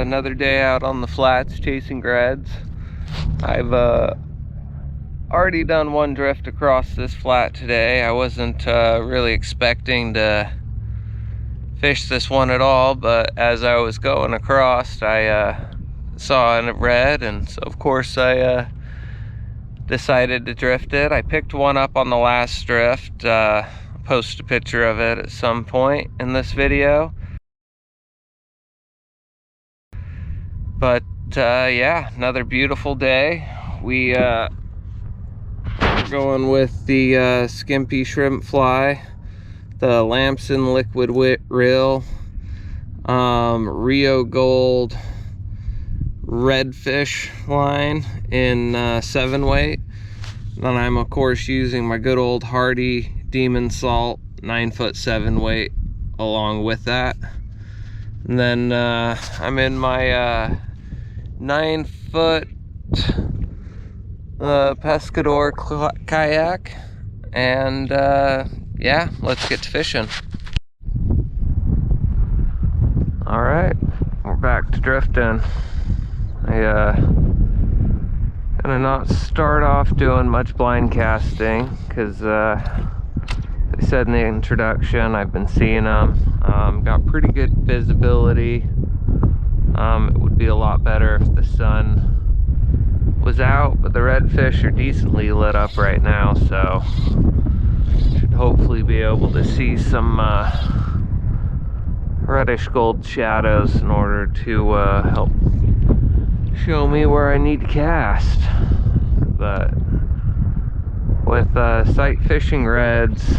another day out on the flats chasing reds. I've already done one drift across this flat today. I wasn't really expecting to fish this one at all, but as I was going across, I saw a red, and so of course I decided to drift it. I picked one up on the last drift. Post a picture of it at some point in this video. But yeah, another beautiful day. We're going with the skimpy shrimp fly, the Lamson liquid reel, Rio Gold redfish line in 7-weight. Then I'm of course using my good old Hardy Demon Salt 9-foot 7-weight along with that. And then I'm in my 9-foot Pescador kayak, and yeah, let's get to fishing. All right, we're back to drifting. Gonna not start off doing much blind casting because I said in the introduction, I've been seeing them. Got pretty good visibility. It would be a lot better if the sun was out, but the redfish are decently lit up right now, so should hopefully be able to see some reddish gold shadows in order to help show me where I need to cast. But with sight fishing reds,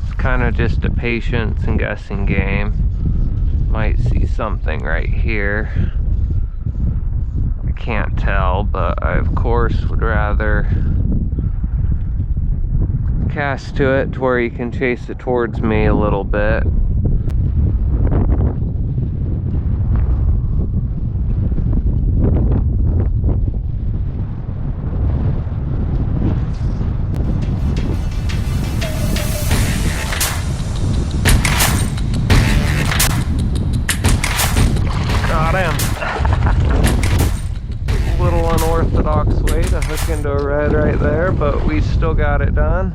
it's kind of just a patience and guessing game. Might see something right here. I can't tell, but I of course would rather cast to it to where you can chase it towards me a little bit. Unorthodox way to hook into a red right there, but we still got it done.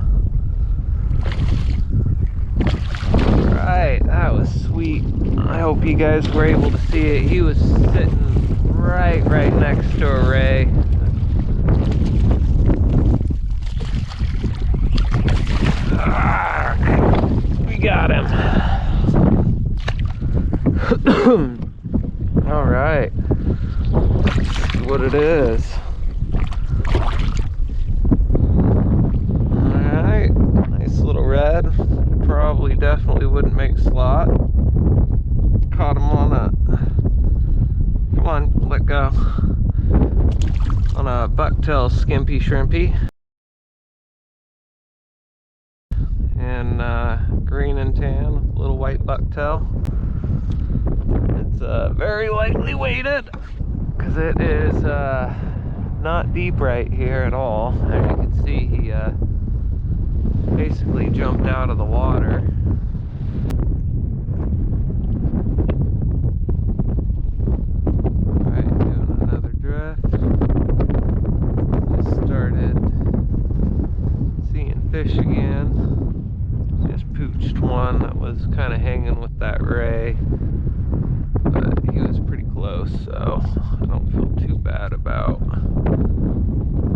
Alright, that was sweet. I hope you guys were able to see it. He was sitting right next to a ray. We got him. Alright. What it is. Alright, nice little red. Probably definitely wouldn't make slot. Caught him on a, come on, let go, on a bucktail skimpy shrimpy. And green and tan, little white bucktail. It's very lightly weighted, because it is not deep right here at all. As you can see, he basically jumped out of the water. Alright, doing another drift. Just started seeing fish again. Just pooched one that was kind of hanging with that ray, but he was pretty close, so I don't feel too bad about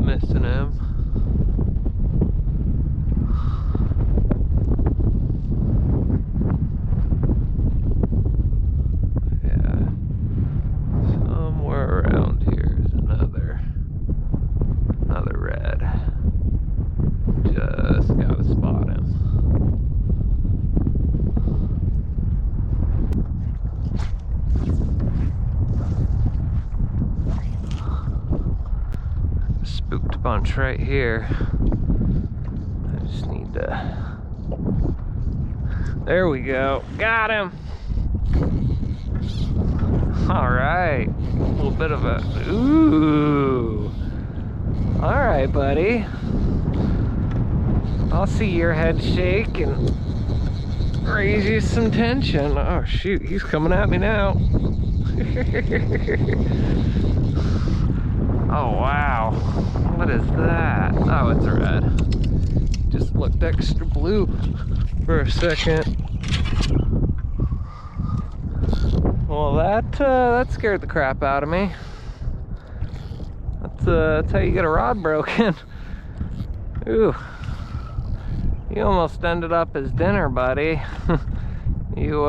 missing him. Yeah, somewhere around here is another red. Just gotta spot him. Spooked a bunch right here. I just need to, there we go, got him. All right, a little bit of a, ooh, all right, buddy, I'll see your head shake and raise you some tension. Oh shoot, he's coming at me now. Oh wow, what is that? Oh, it's a red. Just looked extra blue for a second. Well, that scared the crap out of me. That's how you get a rod broken. Ooh, you almost ended up as dinner, buddy. You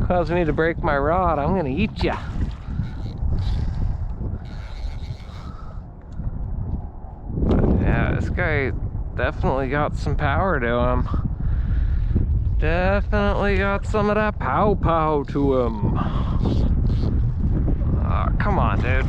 caused me to break my rod. I'm gonna eat ya. Yeah, this guy definitely got some power to him. Definitely got some of that pow to him. Oh, come on, dude.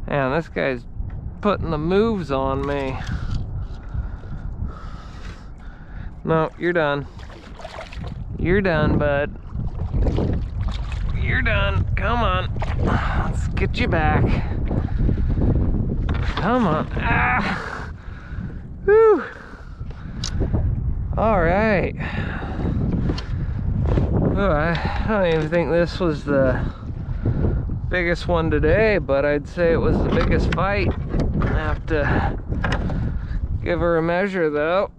Man, this guy's putting the moves on me. No, you're done. You're done, bud. You're done. Come on. Let's get you back. Come on. Ah! Whew. All right. Oh, I don't even think this was the biggest one today, but I'd say it was the biggest fight. I have to give her a measure, though.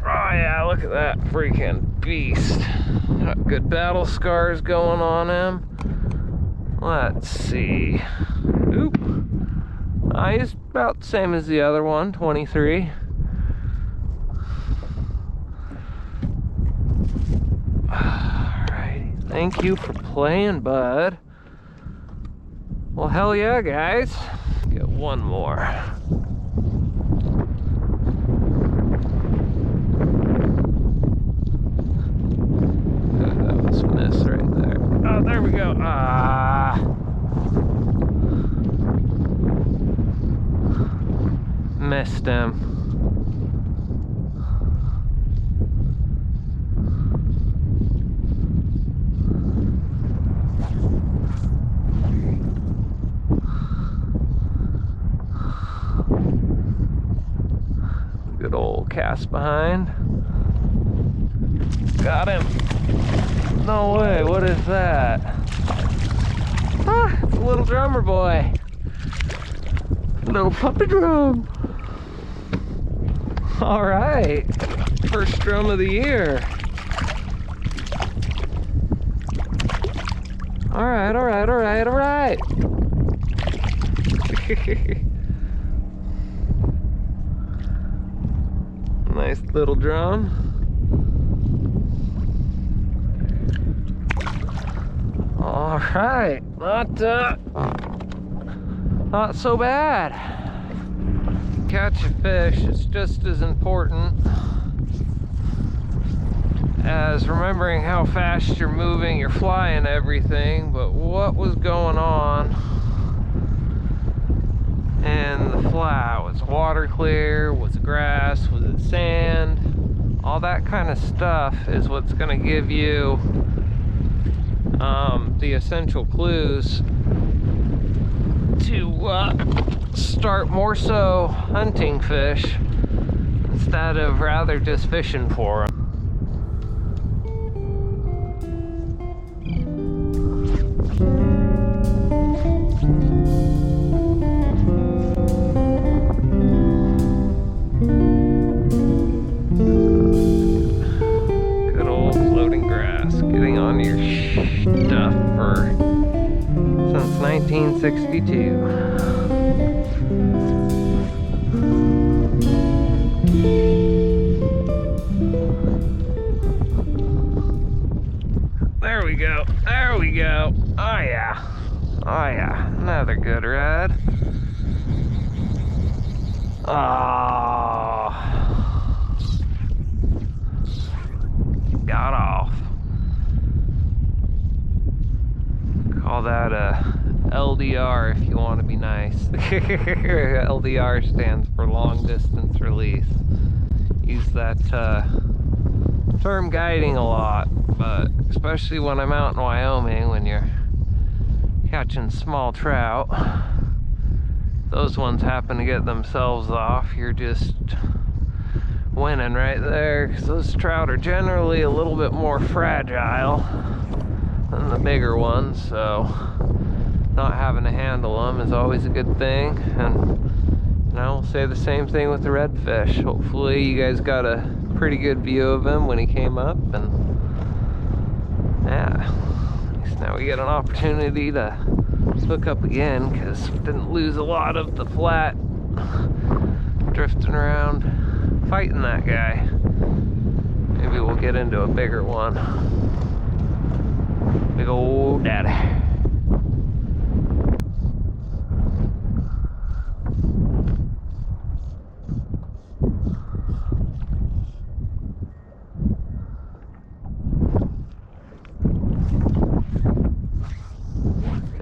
Oh yeah, look at that freaking beast. Got good battle scars going on him. Let's see. Oop. He's about the same as the other one, 23. Alrighty. Thank you for playing, bud. Well, hell yeah, guys. Get one more. Miss right there. Oh, there we go. Ah. Missed him. Good old cast behind. Got him. No way, what is that? Ah, it's a little drummer boy. Little puppy drum. All right, first drum of the year. All right, all right, all right, all right. Nice little drum. All right, not so bad. Catch a fish is just as important as remembering how fast you're moving, you're flying, everything, but what was going on in the flat? Was water clear? Was it grass? Was it sand? All that kind of stuff is what's going to give you the essential clues to start more so hunting fish instead of rather just fishing for them. Good old floating grass, getting on your stuff since 1962. There we go. There we go. Oh yeah. Oh yeah. Another good red. Oh. Got off. Call that a LDR if you want to be nice. LDR stands for long distance release. Use that term guiding a lot, but especially when I'm out in Wyoming, when you're catching small trout. Those ones happen to get themselves off, you're just winning right there, because those trout are generally a little bit more fragile than the bigger ones, so not having to handle them is always a good thing. And I'll say the same thing with the redfish. Hopefully you guys got a pretty good view of him when he came up, and yeah, at least now we get an opportunity to hook up again, because we didn't lose a lot of the flat drifting around fighting that guy. Maybe we'll get into a bigger one. Big old daddy.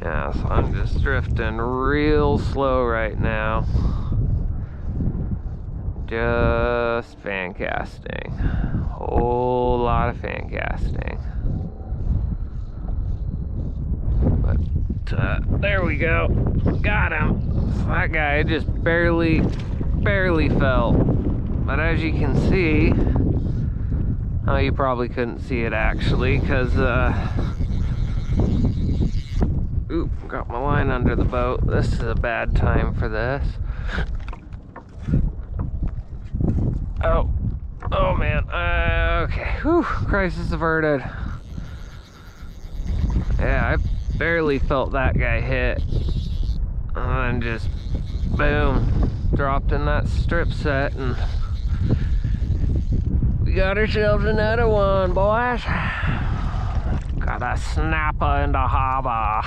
Yeah, so I'm just drifting real slow right now. Just fan casting. Whole lot of fan casting. But there we go. Got him. So that guy just barely fell. But as you can see, oh, you probably couldn't see it actually, because oop, got my line under the boat. This is a bad time for this. Oh man, okay, whew, crisis averted. Yeah, I barely felt that guy hit. And then just, boom, dropped in that strip set, and we got ourselves another one, boys. Got a snapper in the harbor.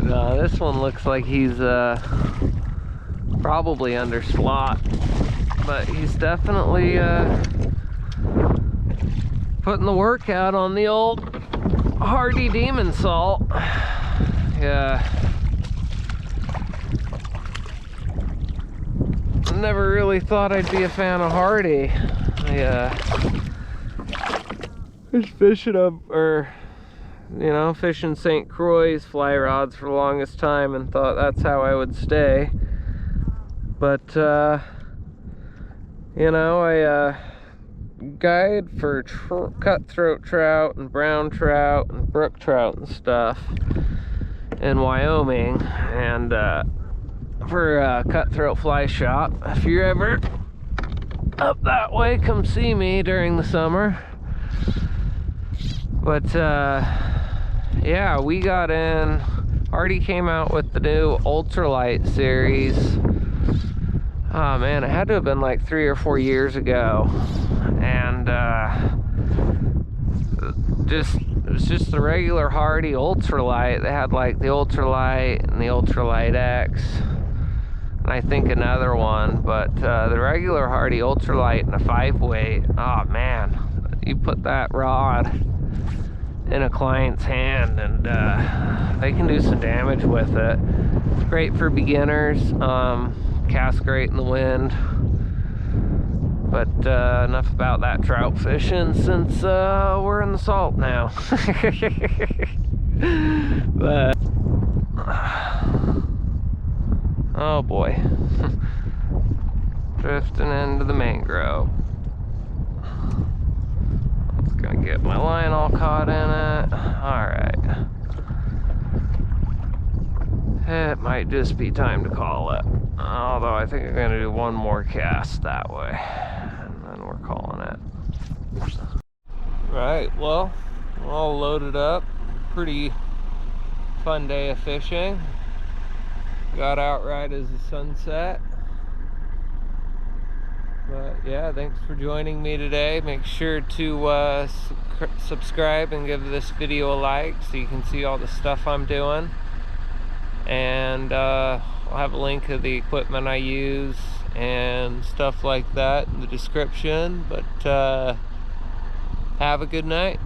No, this one looks like he's probably under slot, but he's definitely putting the work out on the old hardy demon salt. Yeah, never really thought I'd be a fan of hardy. I was fishing them, or you know, fishing St. Croix's fly rods for the longest time and thought that's how I would stay. But you know, I guide for cutthroat trout and brown trout and brook trout and stuff in Wyoming, and for Cutthroat Fly Shop. If you're ever up that way, come see me during the summer. But yeah, we got in. Hardy came out with the new ultralight series. Oh man, it had to have been like 3 or 4 years ago, and it was just the regular Hardy ultralight. They had like the ultralight and the ultralight X, and I think another one, but the regular Hardy ultralight and a 5-weight, oh man, you put that rod in a client's hand and they can do some damage with it. It's great for beginners, casts great in the wind. But enough about that trout fishing, since we're in the salt now. But oh boy, drifting into the mangrove. Just gonna get my line all caught in it. All right, it might just be time to call it. Although I think I'm gonna do one more cast that way, and then we're calling it. Right, well, we're all loaded up. Pretty fun day of fishing. Got out right as the sun set. But yeah, thanks for joining me today. Make sure to subscribe and give this video a like so you can see all the stuff I'm doing. And I'll have a link of the equipment I use and stuff like that in the description. But have a good night.